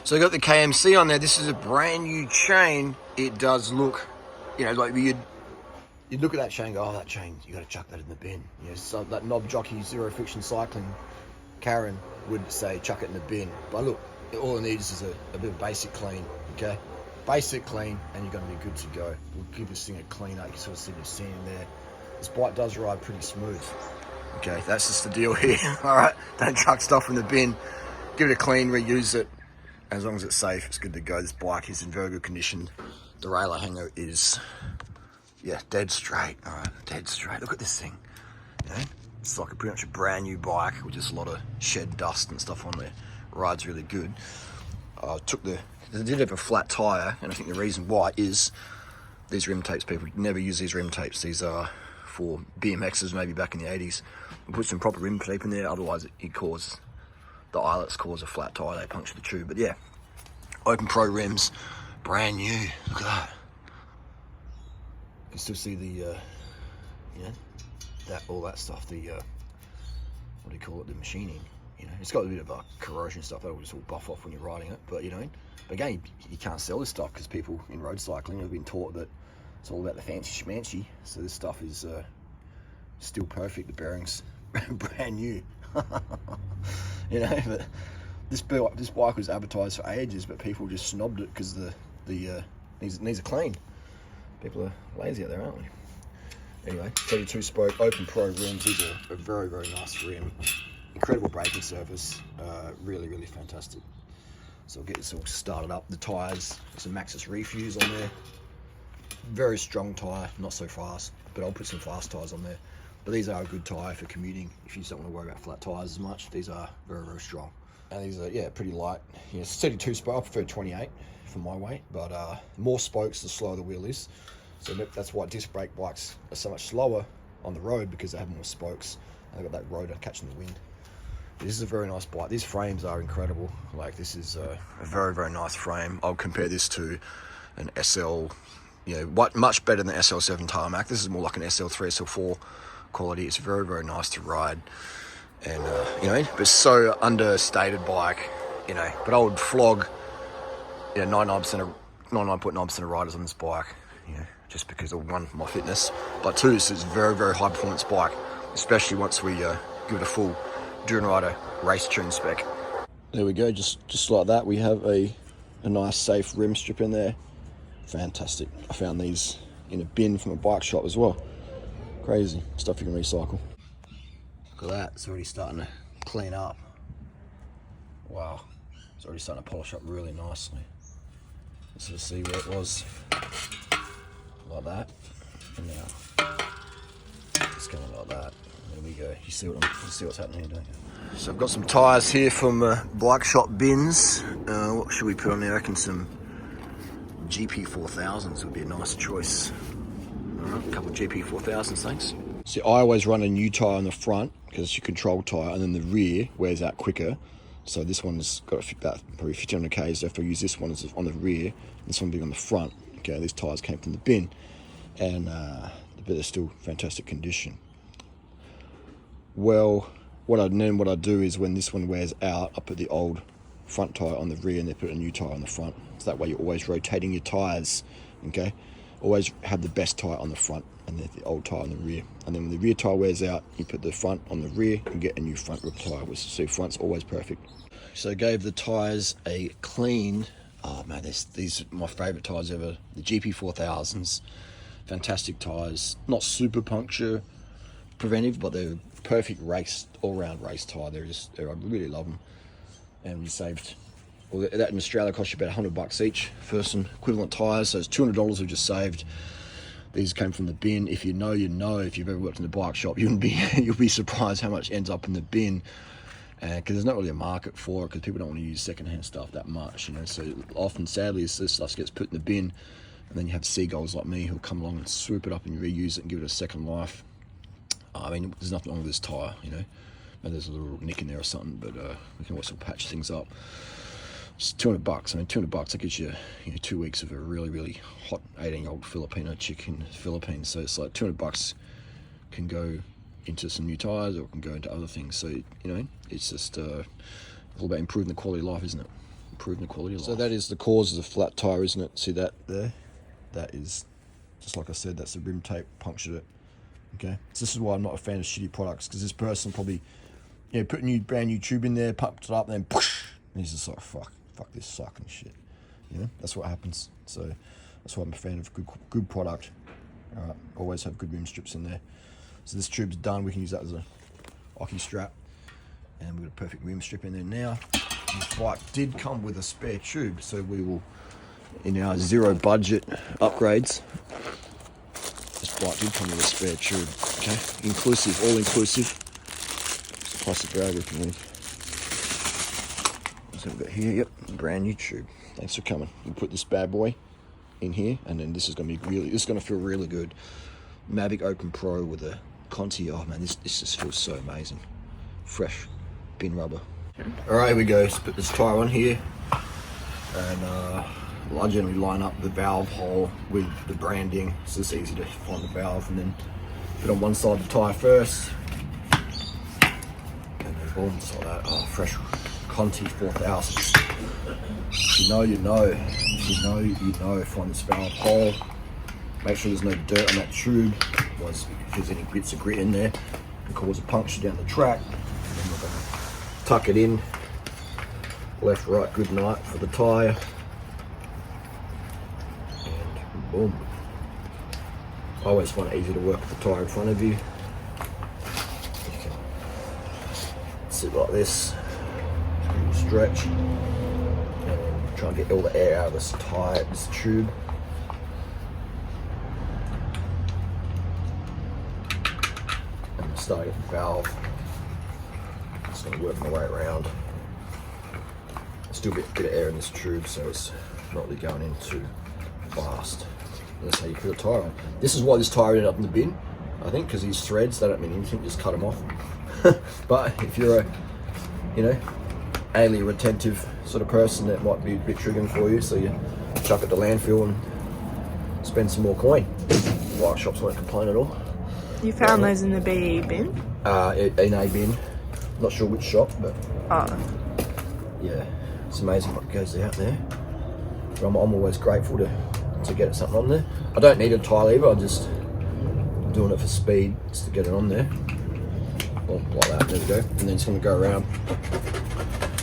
So you got the KMC on there. This is a brand new chain. It does look, you know, like you'd look at that chain and go, oh, that chain, you got to chuck that in the bin. You know, so that knob jockey zero friction cycling, Karen would say chuck it in the bin. But look, all it needs is a bit of basic clean, okay? Basic clean, and you're going to be good to go. We'll give this thing a clean up. You sort of see the sand there. This bike does ride pretty smooth. Okay, that's just the deal here. All right, don't chuck stuff in the bin. Give it a clean, reuse it. As long as it's safe, it's good to go. This bike is in very good condition. The derailleur hanger is, yeah, dead straight. All right, dead straight. Look at this thing. You know, it's like pretty much a brand new bike with just a lot of shed dust and stuff on there. Rides really good. I did have a flat tyre, and I think the reason why is these rim tapes. People never use these rim tapes. These are for BMXs maybe back in the 80s. We put some proper rim tape in there, otherwise the eyelets cause a flat tyre, they puncture the tube. But yeah, Open Pro rims, brand new. Look at that. You can still see the, you know, all that stuff. The what do you call it? The machining. You know, it's got a bit of corrosion stuff that'll just all buff off when you're riding it. But you know, but again, you can't sell this stuff because people in road cycling have been taught that it's all about the fancy schmancy. So this stuff is still perfect. The bearings, brand new. You know, but this bike was advertised for ages, but people just snobbed it because the needs a clean. People are lazy out there, aren't we? Anyway, 32 spoke Open Pro rims. These are a very, very nice rim. Incredible braking surface. Really, really fantastic. So I'll get this all started up. The tyres, some Maxxis Refuse on there. Very strong tyre, not so fast, but I'll put some fast tyres on there. But these are a good tyre for commuting. If you just don't want to worry about flat tyres as much, these are very, very strong. And these are, yeah, pretty light. Yeah, 32 spoke, I prefer 28 for my weight, but more spokes the slower the wheel is. So that's why disc brake bikes are so much slower on the road, because they have more spokes and they've got that rotor catching the wind. But this is a very nice bike. These frames are incredible. Like, this is a very, very nice frame. I'll compare this to an SL, you know, much better than the SL7 Tarmac. This is more like an SL3, SL4 quality. It's very, very nice to ride, and you know, but so understated bike, you know. But I would flog, you know, 99.9% of riders on this bike, you know, just because of one, my fitness, but two, this is a very, very high performance bike, especially once we give it a full Duran Rider race tune spec. There we go, just like that, we have a nice safe rim strip in there. Fantastic. I found these in a bin from a bike shop as well. Crazy stuff you can recycle. Look at that, it's already starting to clean up. Wow, it's already starting to polish up really nicely. Let's sort of see where it was, like that, and now it's going like that. There we go. You see what's happening here, don't you? So I've got some tyres here from bike shop bins. What should we put on there? I reckon some GP4000s would be a nice choice. Alright, a couple of GP4000s, thanks. See, I always run a new tyre on the front because it's your control tyre, and then the rear wears out quicker. So this one's got to fit that probably 1500 k's. So if I use this one as on the rear, this one being on the front. Okay, these tyres came from the bin, and but they're still fantastic condition. Well, what I do is when this one wears out, I put the old front tyre on the rear and then put a new tyre on the front. So that way you're always rotating your tyres. Okay. Always have the best tyre on the front and then the old tyre on the rear. And then when the rear tyre wears out, you put the front on the rear and get a new front rib tyre. So front's always perfect. So I gave the tyres a clean. Oh man, these are my favourite tyres ever. The GP4000s, fantastic tyres. Not super puncture preventive, but they're perfect race, all-round race tyre. I really love them. And we saved. Well, that in Australia cost you about $100 each for some equivalent tyres, so it's $200 we just saved. These came from the bin. If you know, you know. If you've ever worked in the bike shop, you'll be surprised how much ends up in the bin, because there's not really a market for it, because people don't want to use secondhand stuff that much, you know. So often, sadly, this stuff gets put in the bin, and then you have seagulls like me who'll come along and swoop it up and reuse it and give it a second life. I mean, there's nothing wrong with this tyre, you know. Maybe there's a little nick in there or something, but we can always sort of patch things up. It's $200. I mean, $200 that gives you, 2 weeks of a really, really hot 18-year-old Filipino chick in the Philippines. So it's like $200 can go into some new tyres, or it can go into other things. So it's just all about improving the quality of life, isn't it? improving the quality of life. So that is the cause of the flat tyre, isn't it? See that there? That is, just like I said, that's the rim tape punctured it. Okay, so this is why I'm not a fan of shitty products, because this person probably, put a brand new tube in there, pumped it up, and then push, and he's just like, fuck this sucking shit. That's what happens. So that's why I'm a fan of good product. All right, always have good rim strips in there. So this tube's done. We can use that as a hockey strap, and we've got a perfect rim strip in there now. This bike did come with a spare tube, so we will, in our zero budget upgrades, this bike did come with a spare tube. Okay, inclusive, all inclusive. It's a plastic bag we can leave. So we've got here, yep, brand new tube. Thanks for coming. We'll put this bad boy in here, and then this is going to feel really good. Mavic Open Pro with a Conti. Oh man, this just feels so amazing. Fresh bin rubber. All right, here we go. Let's put this tyre on here, and I generally line up the valve hole with the branding. It's just easy to find the valve, and then put on one side of the tyre first, and then boom, just like that. Oh, fresh Conti 4000. If you know, you know. If you know, you know. Find this valve hole. Make sure there's no dirt on that tube. Otherwise, if there's any bits of grit in there, it can cause a puncture down the track. And then we're going to tuck it in. Left, right, good night for the tyre. And boom. I always find it easy to work with the tyre in front of you. You can sit like this, stretch, and then try and get all the air out of this tyre, this tube. And start at the valve. Just going to work my way around. Still a bit of air in this tube, so it's not really going in too fast. And that's how you put a tyre on. This is why this tyre ended up in the bin, I think, because these threads, they don't mean anything, just cut them off. But if you're a, anally retentive sort of person, that might be a bit triggering for you, so you chuck it to landfill and spend some more coin. Bike shops won't complain at all. You found those in the BE bin? In a bin. Not sure which shop, but yeah, it's amazing what goes out there. But I'm always grateful to get something on there. I don't need a tyre lever, I'm just doing it for speed, just to get it on there. Well, like that, there we go. And then it's going to go around,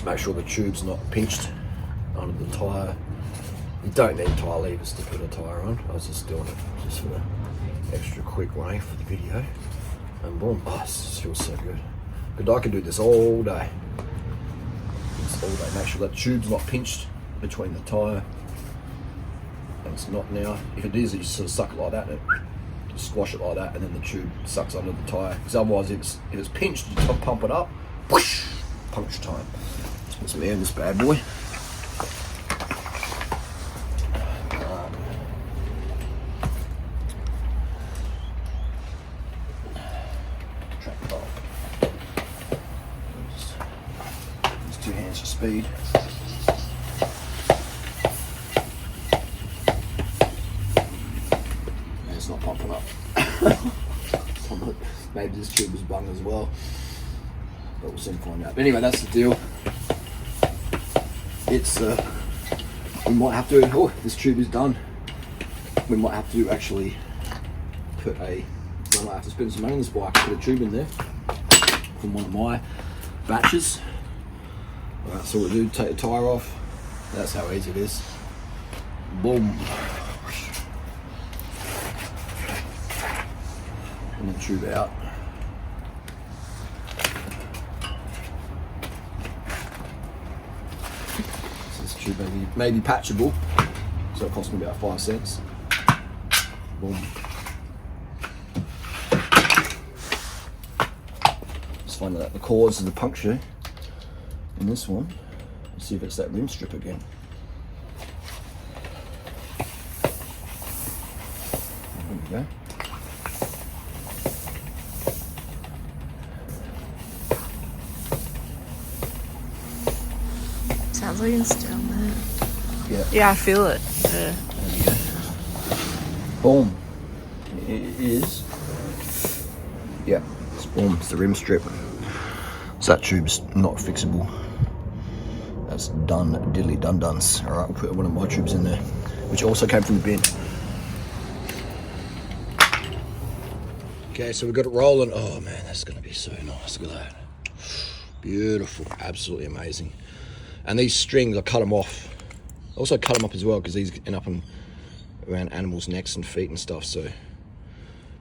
make sure the tube's not pinched under the tyre. You don't need tyre levers to put a tyre on. I was just doing it just for the extra quick way for the video. And boom, oh, this feels so good. But I can do this all day. All day. Make sure that tube's not pinched between the tyre. And it's not now. If it is, you sort of suck it like that, and you squash it like that, and then the tube sucks under the tyre. Because otherwise, if it's pinched, you pump it up, whoosh, puncture time. Let's put some air in this bad boy. Just 2 hands for speed. It's not pumping up. Maybe this tube was bung as well, but we'll soon find out. But anyway, that's the deal. It's we might have to. Oh, this tube is done. We might have to actually put I might have to spend some money on this bike. Put a tube in there from one of my batches. Alright, so we'll do, take the tyre off. That's how easy it is. Boom. And then tube out. So this tube may be patchable, so it cost me about 5 cents. Boom. Just find out the cause of the puncture in this one. Let's see if it's that rim strip again. There we go. Sounds like it's down there. Yeah. Yeah, I feel it. Yeah. There we go. Boom. It is. Yeah. It's boom. It's the rim strip. So that tube's not fixable at That's done diddly dun duns. All right, we'll put one of my tubes in there, which also came from the bin. Okay, so we've got it rolling. Oh man, that's gonna be so nice. Look at that. Beautiful, absolutely amazing. And these strings, I cut them off. I also cut them up as well because these end up around animals' necks and feet and stuff. So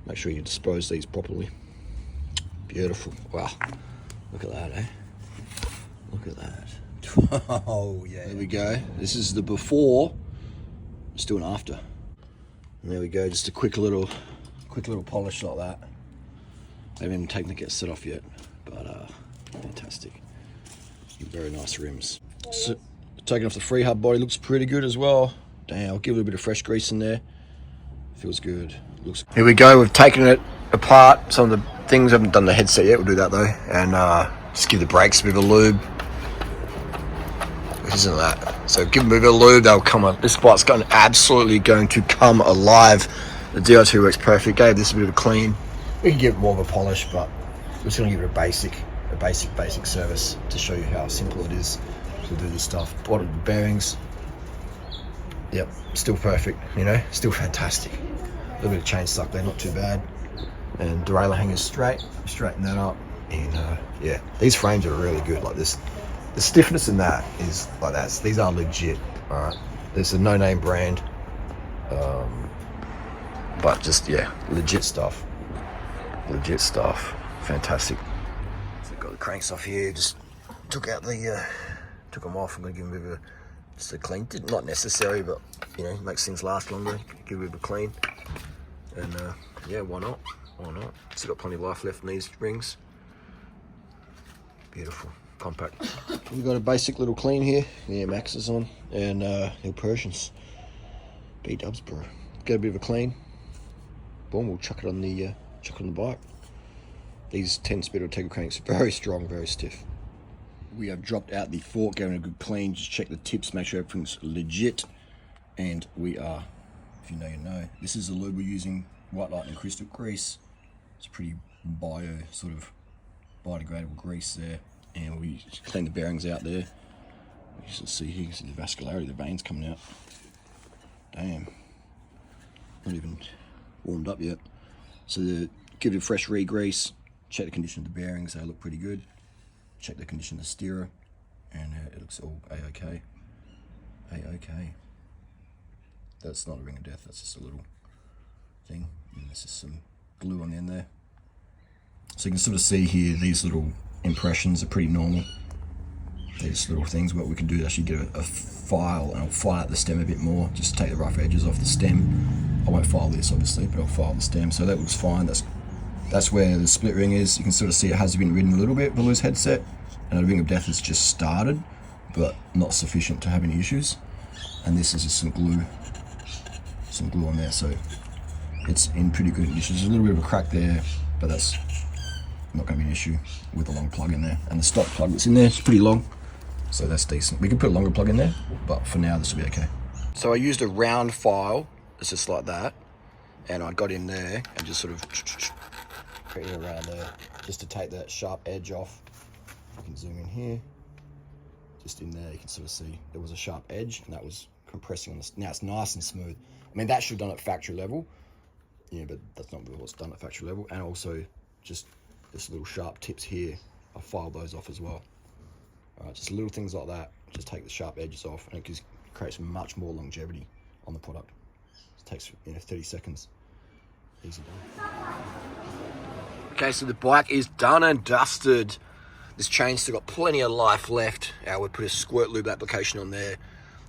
make sure you dispose these properly. Beautiful. Wow. Look at that, eh? Look at that. Oh yeah. There we go. This is the before. Let's do an after. And there we go. Just a quick little polish like that. I haven't even taken the get set off yet, but fantastic. Very nice rims. So, taking off the free hub body looks pretty good as well. Damn, I'll give it a bit of fresh grease in there. Feels good. Looks. Here we go. We've taken it apart. Some of the things, I haven't done the headset yet. We'll do that though, and just give the brakes a bit of a lube. Which isn't that. So give them a bit of a lube. They'll come up. This bike's absolutely going to come alive. The DR2 works perfect. Gave this a bit of a clean. We can give it more of a polish, but we're just going to give it a basic service to show you how simple it is to do this stuff. Bottom bearings, yep, still perfect, you know, still fantastic. A little bit of chain suck there, not too bad. And derailleur hangers straighten that up. And yeah, these frames are really good. Like this, the stiffness in that is like that. These are legit. All right, there's a no-name brand, but just yeah, legit stuff. Legit stuff. Fantastic. So got the cranks off here. Just took out the took them off. I'm gonna give them a bit of just a clean. Not necessary, but you know, makes things last longer. Give it a bit of a clean. And yeah, why not? Why not? Still got plenty of life left in these rings. Beautiful, compact. We've got a basic little clean here. Yeah, Max is on, and Hill Persians. B-dubs, bro. Get a bit of a clean. Boom, we'll chuck it on the bike. These 10-speed Ortega cranks are very strong, very stiff. We have dropped out the fork, giving it a good clean. Just check the tips, make sure everything's legit. And we are, if you know, you know. This is the lube we're using, White Lightning Crystal Grease. It's pretty sort of biodegradable grease there. And we clean the bearings out there. You can see here, you can see the vascularity, the veins coming out. Damn. Not even warmed up yet. So give it a fresh re-grease, check the condition of the bearings, they look pretty good. Check the condition of the steerer, and it looks all A-OK. A-OK. That's not a ring of death, that's just a little thing. And there's just some glue on the end there. So you can sort of see here, these little impressions are pretty normal. These little things, what we can do is actually get a file, and I'll file out the stem a bit more, just to take the rough edges off the stem. I won't file this obviously, but I'll file the stem. So that looks fine. That's where the split ring is. You can sort of see it has been ridden a little bit below his headset, and the ring of death has just started, but not sufficient to have any issues. And this is just some glue on there, so it's in pretty good condition. There's a little bit of a crack there, but that's not going to be an issue with the long plug in there. And the stock plug that's in there is pretty long, so that's decent. We can put a longer plug in there, but for now this will be okay. So I used a round file. It's just like that, and I got in there and just sort of created around there just to take that sharp edge off. You can zoom in here, just in there you can sort of see there was a sharp edge, and that was compressing on this. Now it's nice and smooth. I mean, that should have done at factory level, yeah, but that's not really what's done at factory level. And also just this little sharp tips here, I filed those off as well. All right, just little things like that, just take the sharp edges off, and it just creates much more longevity on the product. Takes 30 seconds. Easy done. Okay, so the bike is done and dusted. This chain's still got plenty of life left. We put a squirt lube application on there.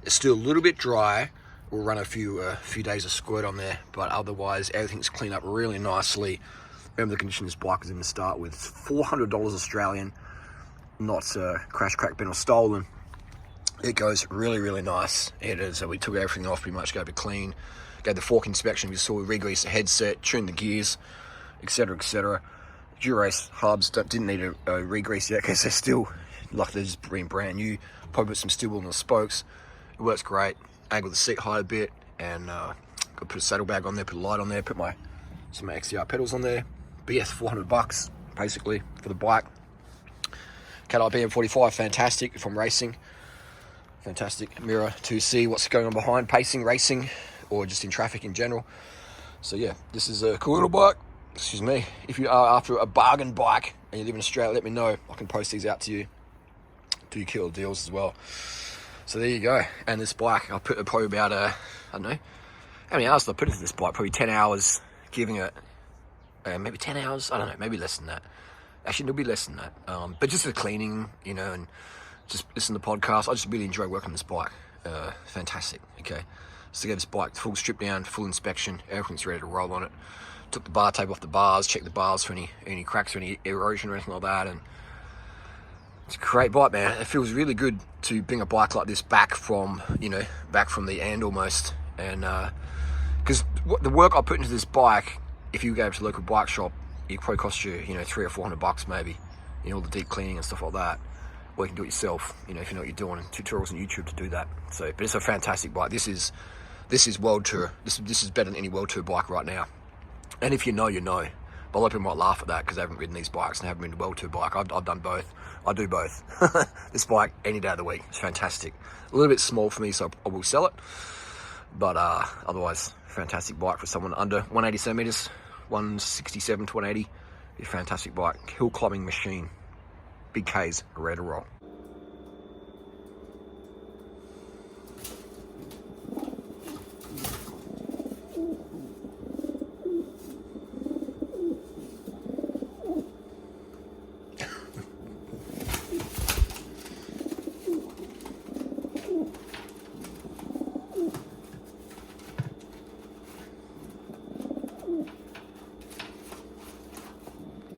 It's still a little bit dry. We'll run a few days of squirt on there, but otherwise everything's cleaned up really nicely. Remember the condition this bike was in to start with. $400 Australian, not crash, crack, bent or stolen. It goes really, really nice. It is. We took everything off pretty much, gave it clean. Gave the fork inspection, we saw we re-greased the headset, tuned the gears, etc, etc. Dura-Ace hubs didn't need a re-grease yet because they're still, like they're just brand new. Probably put some steel wool on the spokes. It works great. Angled the seat high a bit, and put a saddlebag on there, put a light on there, put some XCR pedals on there. But yes, $400 basically for the bike. Cat BM45, fantastic if I'm racing. fantastic mirror to see what's going on behind, pacing, racing, or just in traffic in general. So yeah, this is a cool little bike. Excuse me. If you are after a bargain bike and you live in Australia, let me know. I can post these out to you. Do killer deals as well. So there you go. And this bike, I put probably about I don't know, how many hours did I put into this bike? Probably 10 hours, giving it maybe 10 hours. I don't know, maybe less than that. Actually, it'll be less than that. But just the cleaning, you know, and just listen to the podcast. I just really enjoy working on this bike. Fantastic. Okay. So I gave this bike full strip down, full inspection. Everything's ready to roll on it. Took the bar tape off the bars, checked the bars for any cracks or any erosion or anything like that, and it's a great bike, man. It feels really good to bring a bike like this back from the end almost, and because the work I put into this bike, if you go to a local bike shop, it probably cost you, $300 or $400 maybe, all the deep cleaning and stuff like that. Or you can do it yourself, if you know what you're doing. Tutorials on YouTube to do that. So, but it's a fantastic bike. This is World Tour. This is better than any World Tour bike right now. And if you know, you know. But a lot of people might laugh at that because they haven't ridden these bikes and haven't ridden a World Tour bike. I've done both. I do both. This bike, any day of the week, it's fantastic. A little bit small for me, so I will sell it. But otherwise, fantastic bike for someone under 180 centimeters, 167 to 180. It's a fantastic bike. Hill climbing machine. Big K's, ready to roll.